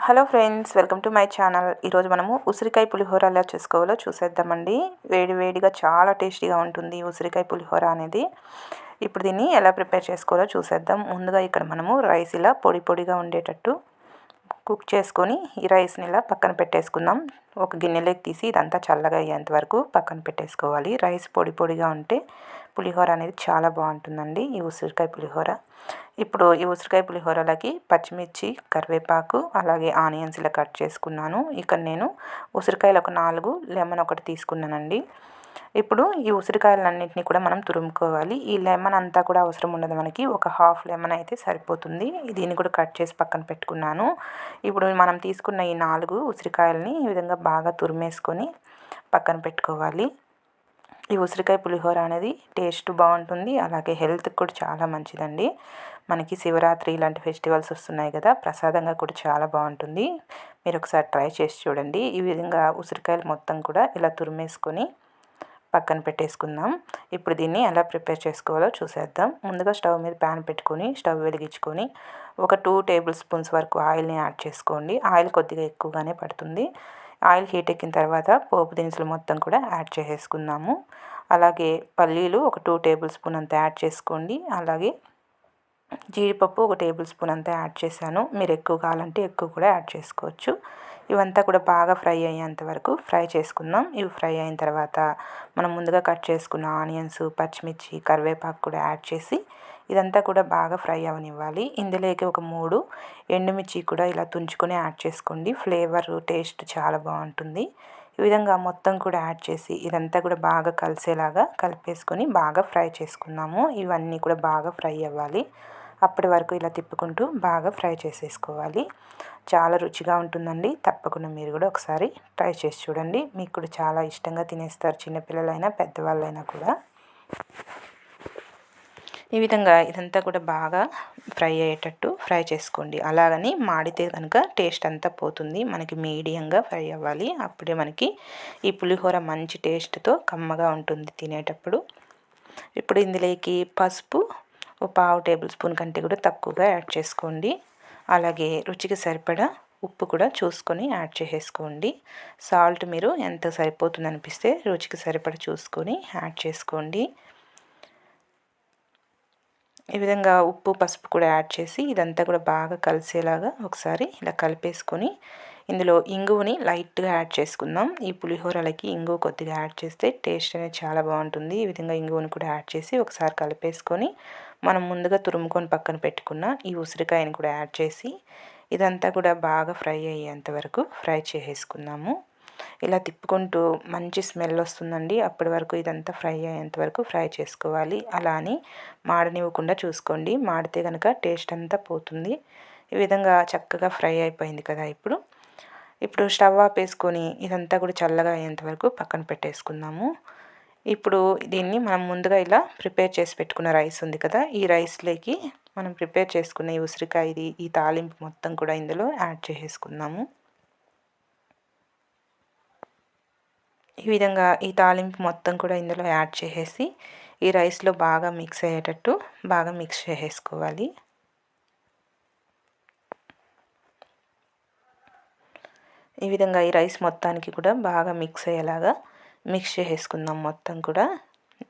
Hello friends, welcome to my channel. ఈరోజు మనము ఉసిరికాయ పులిహోర ఎలా చేసుకోవాలో చూసేద్దామండి. వేడి వేడిగా చాలా టేస్టీగా ఉంటుంది ఉసిరికాయ పులిహోర అనేది. ఇప్పుడు దీన్ని ఎలా ప్రిపేర్ చేసుకోవాలో చూసేద్దాం. ముందుగా ఇక్కడ మనము రైస్ ఇలా పొడి పొడిగా ఉండేటట్టు కుక్ చేసుకొని ఈ రైస్ని ఇలా పక్కన పెట్టేసుకుందాం. ఒక గిన్నెలోకి తీసి ఇదంతా చల్లగా అయ్యేంత వరకు పక్కన పెట్టేసుకోవాలి. రైస్ పొడి పొడిగా ఉంటే పులిహోర అనేది చాలా బాగుంటుందండి, ఈ ఉసిరికాయ పులిహోర. ఇప్పుడు ఈ ఉసిరికాయ పులిహోరలకి పచ్చిమిర్చి, కరివేపాకు, అలాగే ఆనియన్స్ ఇలా కట్ చేసుకున్నాను. ఇక్కడ నేను ఉసిరికాయలు ఒక 4, లెమన్ ఒకటి తీసుకున్నానండి. ఇప్పుడు ఈ ఉసిరికాయలన్నింటినీ కూడా మనం తురుముకోవాలి. ఈ లెమన్ అంతా కూడా అవసరం ఉండదు మనకి, ఒక హాఫ్ లెమన్ అయితే సరిపోతుంది. దీన్ని కూడా కట్ చేసి పక్కన పెట్టుకున్నాను. ఇప్పుడు మనం తీసుకున్న ఈ 4 ఉసిరికాయలని ఈ విధంగా బాగా తురిమేసుకొని పక్కన పెట్టుకోవాలి. ఈ ఉసిరికాయ పులిహోర అనేది టేస్ట్ బాగుంటుంది, అలాగే హెల్త్కి కూడా చాలా మంచిదండి. మనకి శివరాత్రి ఇలాంటి ఫెస్టివల్స్ వస్తున్నాయి కదా, ప్రసాదంగా కూడా చాలా బాగుంటుంది. మీరు ఒకసారి ట్రై చేసి చూడండి. ఈ విధంగా ఉసిరికాయలు మొత్తం కూడా ఇలా తురిమేసుకొని పక్కన పెట్టేసుకుందాం. ఇప్పుడు దీన్ని ఎలా ప్రిపేర్ చేసుకోవాలో చూసేద్దాం. ముందుగా స్టవ్ మీద ప్యాన్ పెట్టుకొని స్టవ్ వెలిగించుకొని ఒక 2 టేబుల్ స్పూన్స్ వరకు ఆయిల్ని యాడ్ చేసుకోండి. ఆయిల్ కొద్దిగా ఎక్కువగానే పడుతుంది. ఆయిల్ హీట్ ఎక్కిన తర్వాత పోపు దినుసులు మొత్తం కూడా యాడ్ చేసేసుకుందాము. అలాగే పల్లీలు ఒక 2 టేబుల్ స్పూన్ అంత యాడ్ చేసుకోండి. అలాగే జీడిపప్పు ఒక టేబుల్ స్పూన్ అంతా యాడ్ చేశాను. మీరు ఎక్కువ కావాలంటే ఎక్కువ కూడా యాడ్ చేసుకోవచ్చు. ఇవంతా కూడా బాగా ఫ్రై అయ్యేంత వరకు ఫ్రై చేసుకుందాం. ఇవి ఫ్రై అయిన తర్వాత మనం ముందుగా కట్ చేసుకున్న ఆనియన్స్, పచ్చిమిర్చి, కరివేపాకు కూడా యాడ్ చేసి ఇదంతా కూడా బాగా ఫ్రై అవనివ్వాలి. ఇందులోకి ఒక 3 ఎండుమిర్చి కూడా ఇలా తుంచుకొని యాడ్ చేసుకోండి. ఫ్లేవర్ టేస్ట్ చాలా బాగుంటుంది. ఈ విధంగా మొత్తం కూడా యాడ్ చేసి ఇదంతా కూడా బాగా కలిసేలాగా కలిపేసుకొని బాగా ఫ్రై చేసుకుందాము. ఇవన్నీ కూడా బాగా ఫ్రై అవ్వాలి. అప్పటి వరకు ఇలా తిప్పుకుంటూ బాగా ఫ్రై చేసేసుకోవాలి. చాలా రుచిగా ఉంటుందండి. తప్పకుండా మీరు కూడా ఒకసారి ట్రై చేసి చూడండి. మీకు కూడా చాలా ఇష్టంగా తినేస్తారు, చిన్నపిల్లలైనా పెద్దవాళ్ళైనా కూడా. ఈ విధంగా ఇదంతా కూడా బాగా ఫ్రై అయ్యేటట్టు ఫ్రై చేసుకోండి. అలాగని మాడితే కనుక టేస్ట్ అంతా పోతుంది. మనకి మీడియంగా ఫ్రై అవ్వాలి. అప్పుడే మనకి ఈ పులిహోర మంచి టేస్ట్తో కమ్మగా ఉంటుంది తినేటప్పుడు. ఇప్పుడు ఇందులోకి పసుపు ఒక 1/2 టేబుల్ స్పూన్ కంటే కూడా తక్కువగా యాడ్ చేసుకోండి. అలాగే రుచికి సరిపడా ఉప్పు కూడా చూసుకొని యాడ్ చేసేసుకోండి. సాల్ట్ మీరు ఎంత సరిపోతుంది అనిపిస్తే రుచికి సరిపడా చూసుకొని యాడ్ చేసుకోండి. ఈ విధంగా ఉప్పు, పసుపు కూడా యాడ్ చేసి ఇదంతా కూడా బాగా కలిసేలాగా ఒకసారి ఇలా కలిపేసుకొని ఇందులో ఇంగువని లైట్గా యాడ్ చేసుకుందాం. ఈ పులిహోరలకి ఇంగువ కొద్దిగా యాడ్ చేస్తే టేస్ట్ అనేది చాలా బాగుంటుంది. ఈ విధంగా ఇంగువని కూడా యాడ్ చేసి ఒకసారి కలిపేసుకొని మనం ముందుగా తురుముకొని పక్కన పెట్టుకున్న ఈ ఉసిరికాయని కూడా యాడ్ చేసి ఇదంతా కూడా బాగా ఫ్రై అయ్యేంత వరకు ఫ్రై చేసేసుకుందాము. ఇలా తిప్పుకుంటూ మంచి స్మెల్ వస్తుందండి. అప్పటి వరకు ఇదంతా ఫ్రై అయ్యేంత వరకు ఫ్రై చేసుకోవాలి. అలా అని మాడనివ్వకుండా చూసుకోండి, మాడితే కనుక టేస్ట్ అంతా పోతుంది. ఈ విధంగా చక్కగా ఫ్రై అయిపోయింది కదా. ఇప్పుడు స్టవ్ ఆపేసుకొని ఇదంతా కూడా చల్లగా అయ్యేంత వరకు పక్కన పెట్టేసుకుందాము. ఇప్పుడు దీన్ని మనం ముందుగా ఇలా ప్రిపేర్ చేసి పెట్టుకున్న రైస్ ఉంది కదా, ఈ రైస్లోకి మనం ప్రిపేర్ చేసుకున్న ఈ ఉసిరికాయది ఈ తాలింపు మొత్తం కూడా ఇందులో యాడ్ చేసేసుకుందాము. ఈ విధంగా ఈ తాలింపు మొత్తం కూడా ఇందులో యాడ్ చేసేసి ఈ రైస్లో బాగా మిక్స్ అయ్యేటట్టు బాగా మిక్స్ చేసేసుకోవాలి. ఈ విధంగా ఈ రైస్ మొత్తానికి కూడా బాగా మిక్స్ అయ్యేలాగా మిక్స్ చేసేసుకుందాం మొత్తం కూడా.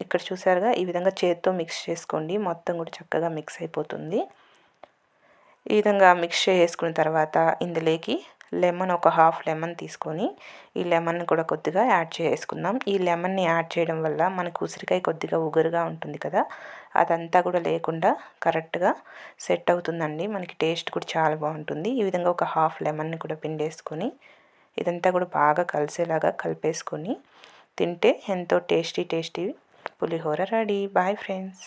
ఇక్కడ చూసారుగా, ఈ విధంగా చేత్తో మిక్స్ చేసుకోండి, మొత్తం కూడా చక్కగా మిక్స్ అయిపోతుంది. ఈ విధంగా మిక్స్ చేసుకున్న తర్వాత ఇందులోకి లెమన్ ఒక హాఫ్ లెమన్ తీసుకొని ఈ లెమన్ కూడా కొద్దిగా యాడ్ చేసుకుందాం. ఈ లెమన్ని యాడ్ చేయడం వల్ల మనకు ఉసిరికాయ కొద్దిగా ఉగురుగా ఉంటుంది కదా, అదంతా కూడా లేకుండా కరెక్ట్గా సెట్ అవుతుందండి. మనకి టేస్ట్ కూడా చాలా బాగుంటుంది. ఈ విధంగా ఒక హాఫ్ లెమన్ని కూడా పిండేసుకొని ఇదంతా కూడా బాగా కలిసేలాగా కలిపేసుకొని తింటే ఎంతో tasty pulihora ready. Bye friends.